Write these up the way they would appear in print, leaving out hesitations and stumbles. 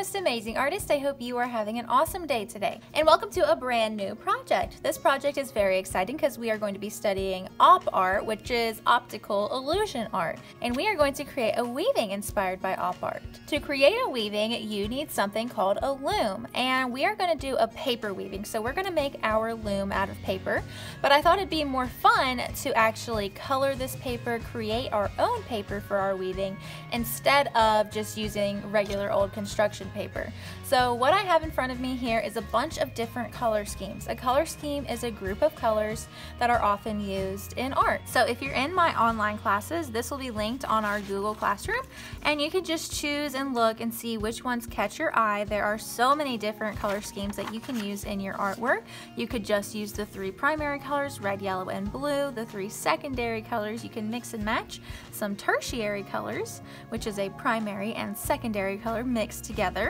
most amazing artist. I hope you are having an awesome day today. And welcome to a brand new project. This project is very exciting because we are going to be studying op art, which is optical illusion art. And we are going to create a weaving inspired by op art. To create a weaving, you need something called a loom. And we are going to do a paper weaving. So we're going to make our loom out of paper. But I thought it'd be more fun to actually color this paper, create our own paper for our weaving, instead of just using regular old construction paper. So what I have in front of me here is a bunch of different color schemes. A color scheme is a group of colors that are often used in art. So if you're in my online classes, this will be linked on our Google Classroom, and you can just choose and look and see which ones catch your eye. There are so many different color schemes that you can use in your artwork. You could just use the 3 primary colors, red, yellow, and blue. The 3 secondary colors, you can mix and match. Some tertiary colors, which is a primary and secondary color mixed together.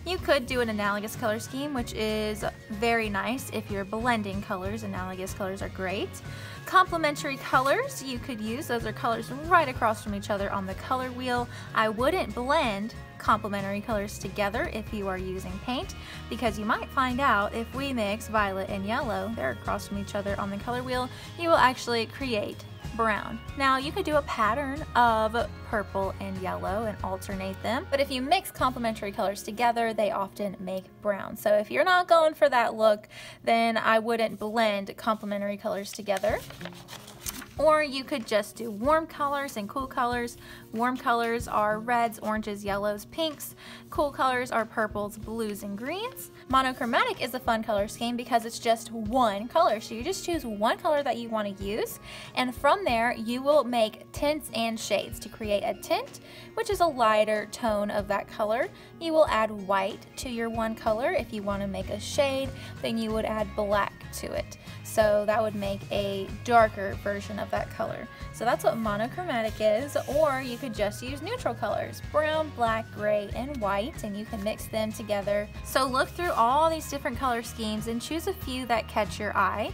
You could do an analogous color scheme, which is very nice if you're blending colors. Analogous colors are great. Complementary colors you could use. Those are colors right across from each other on the color wheel. I wouldn't blend complementary colors together if you are using paint, because you might find out if we mix violet and yellow, they're across from each other on the color wheel, you will actually create brown. Now you could do a pattern of purple and yellow and alternate them, but if you mix complementary colors together, they often make brown. So if you're not going for that look, then I wouldn't blend complementary colors together. Or you could just do warm colors and cool colors. Warm colors are reds, oranges, yellows, pinks. Cool colors are purples, blues, and greens. Monochromatic is a fun color scheme because it's just one color. So you just choose one color that you want to use, and from there you will make tints and shades. To create a tint, which is a lighter tone of that color, you will add white to your one color. If you want to make a shade, then you would add black to it. So that would make a darker version of that color. So that's what monochromatic is. Or you could just use neutral colors, brown, black, gray, and white, and you can mix them together. So look through all these different color schemes and choose a few that catch your eye.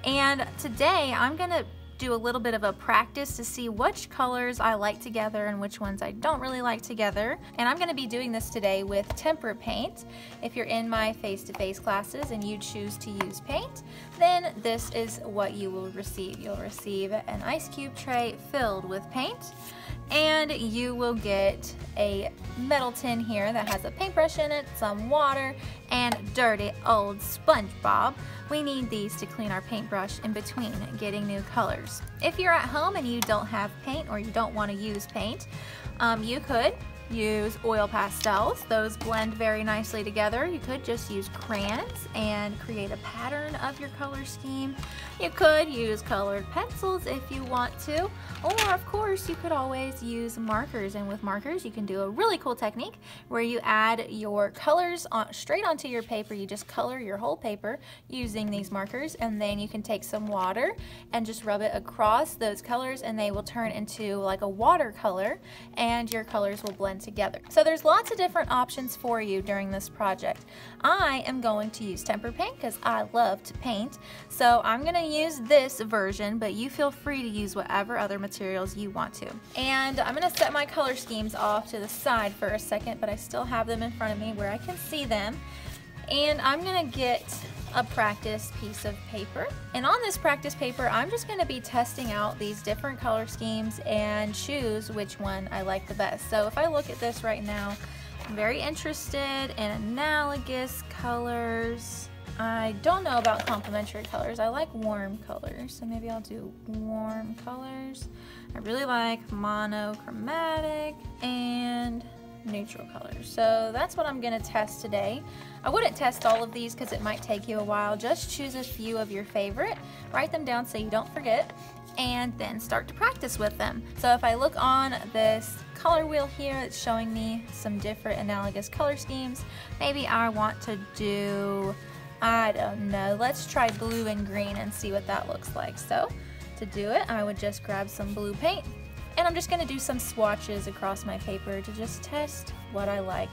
And today I'm gonna do a little bit of a practice to see which colors I like together and which ones I don't really like together. And I'm going to be doing this today with tempera paint. If you're in my face-to-face classes and you choose to use paint, then this is what you will receive. You'll receive an ice cube tray filled with paint, and you will get a metal tin here that has a paintbrush in it, some water, and dirty old SpongeBob. We need these to clean our paintbrush in between getting new colors. If you're at home and you don't have paint, or you don't want to use paint, you could use oil pastels. Those blend very nicely together. You could just use crayons and create a pattern of your color scheme. You could use colored pencils if you want to, or of course you could always use markers. And with markers you can do a really cool technique where you add your colors straight onto your paper. You just color your whole paper using these markers, and then you can take some water and just rub it across those colors, and they will turn into like a watercolor, and your colors will blend together. So there's lots of different options for you during this project. I am going to use tempera paint because I love to paint, so I'm going to use this version, but you feel free to use whatever other materials you want to. And I'm going to set my color schemes off to the side for a second, but I still have them in front of me where I can see them. And I'm going to get a practice piece of paper, and on this practice paper I'm just going to be testing out these different color schemes and choose which one I like the best. So if I look at this right now, I'm very interested in analogous colors. I don't know about complementary colors. I like warm colors, so maybe I'll do warm colors. I really like monochromatic and neutral colors. So that's what I'm going to test today. I wouldn't test all of these because it might take you a while. Just choose a few of your favorite, write them down so you don't forget, and then start to practice with them. So if I look on this color wheel here, it's showing me some different analogous color schemes. Maybe I want to do, I don't know, let's try blue and green and see what that looks like. So to do it, I would just grab some blue paint, and I'm just going to do some swatches across my paper to just test what I like.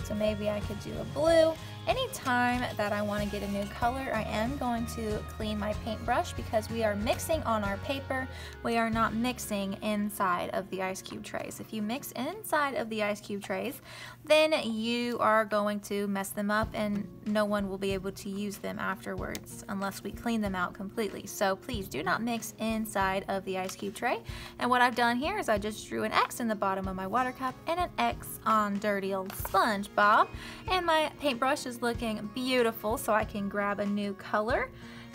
So maybe I could do a blue Anytime that I want to get a new color, I am going to clean my paintbrush because we are mixing on our paper. We are not mixing inside of the ice cube trays. If you mix inside of the ice cube trays, then you are going to mess them up and no one will be able to use them afterwards unless we clean them out completely. So please do not mix inside of the ice cube tray. And what I've done here is I just drew an X in the bottom of my water cup and an X on dirty old SpongeBob. And my paintbrush is looking beautiful, so I can grab a new color.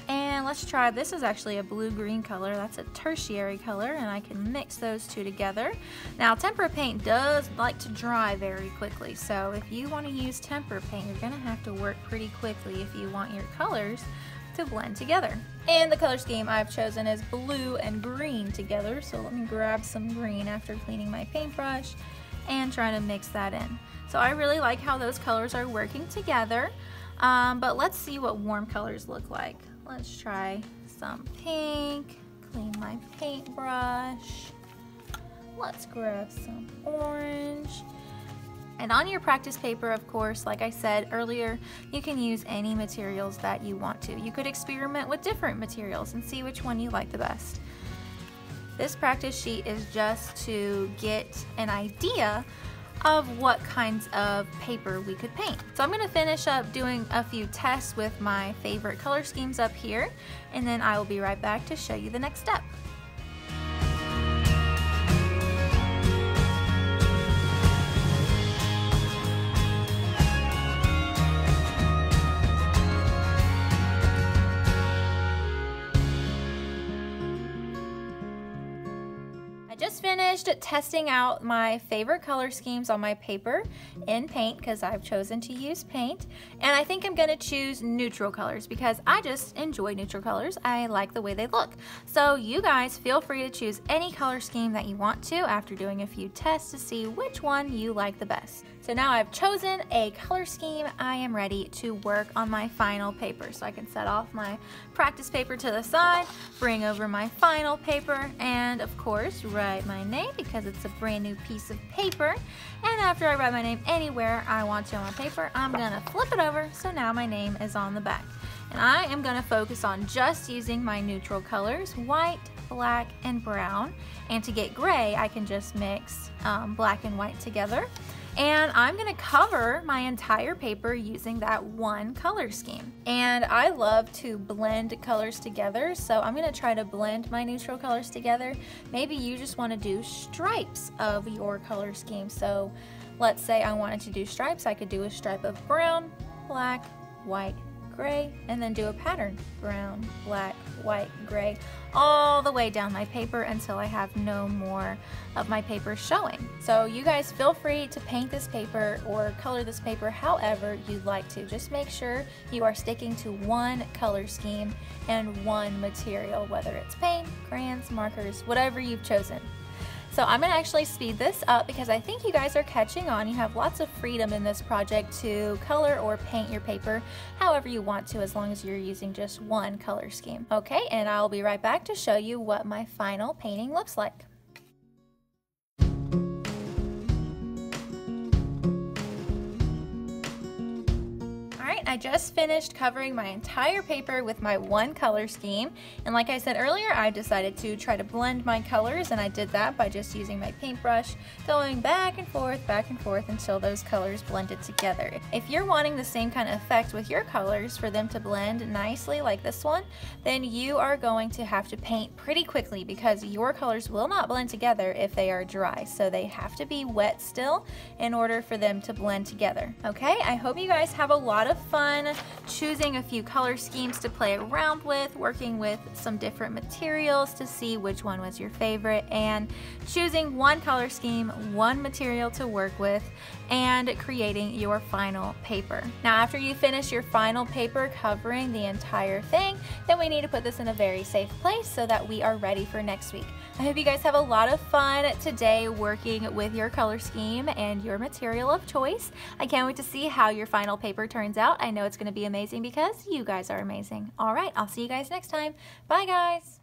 And let's try, this is actually a blue-green color. That's a tertiary color, and I can mix those two together. Now, tempera paint does like to dry very quickly, so if you want to use tempera paint, you're going to have to work pretty quickly if you want your colors to blend together. And the color scheme I've chosen is blue and green together, so let me grab some green after cleaning my paintbrush and try to mix that in. So I really like how those colors are working together, but let's see what warm colors look like. Let's try some pink, clean my paintbrush. Let's grab some orange. And on your practice paper, of course, like I said earlier, you can use any materials that you want to. You could experiment with different materials and see which one you like the best. This practice sheet is just to get an idea of what kinds of paper we could paint. So I'm going to finish up doing a few tests with my favorite color schemes up here, and then I will be right back to show you the next step. Just finished testing out my favorite color schemes on my paper in paint because I've chosen to use paint, and I think I'm going to choose neutral colors because I just enjoy neutral colors. I like the way they look. So you guys feel free to choose any color scheme that you want to after doing a few tests to see which one you like the best. So now I've chosen a color scheme, I am ready to work on my final paper. So I can set off my practice paper to the side, bring over my final paper, and of course write my name because it's a brand new piece of paper. And after I write my name anywhere I want to on my paper, I'm gonna flip it over so now my name is on the back. And I am gonna focus on just using my neutral colors, white, black, and brown. And to get gray, I can just mix black and white together. And I'm gonna cover my entire paper using that one color scheme. And I love to blend colors together, so I'm gonna try to blend my neutral colors together. Maybe you just wanna do stripes of your color scheme. So let's say I wanted to do stripes, I could do a stripe of brown, black, white, gray, and then do a pattern, brown, black, white, gray, all the way down my paper until I have no more of my paper showing. So you guys feel free to paint this paper or color this paper however you'd like to. Just make sure you are sticking to one color scheme and one material, whether it's paint, crayons, markers, whatever you've chosen. So I'm going to actually speed this up because I think you guys are catching on. You have lots of freedom in this project to color or paint your paper however you want to, as long as you're using just one color scheme. Okay, and I'll be right back to show you what my final painting looks like. I just finished covering my entire paper with my one color scheme, and like I said earlier, I decided to try to blend my colors, and I did that by just using my paintbrush, going back and forth until those colors blended together. If you're wanting the same kind of effect with your colors for them to blend nicely like this one, then you are going to have to paint pretty quickly because your colors will not blend together if they are dry, so they have to be wet still in order for them to blend together. Okay, I hope you guys have a lot of fun choosing a few color schemes to play around with, working with some different materials to see which one was your favorite, and choosing one color scheme, one material to work with, and creating your final paper. Now after you finish your final paper covering the entire thing, then we need to put this in a very safe place so that we are ready for next week. I hope you guys have a lot of fun today working with your color scheme and your material of choice. I can't wait to see how your final paper turns out. I know it's going to be amazing because you guys are amazing. All right, I'll see you guys next time. Bye guys.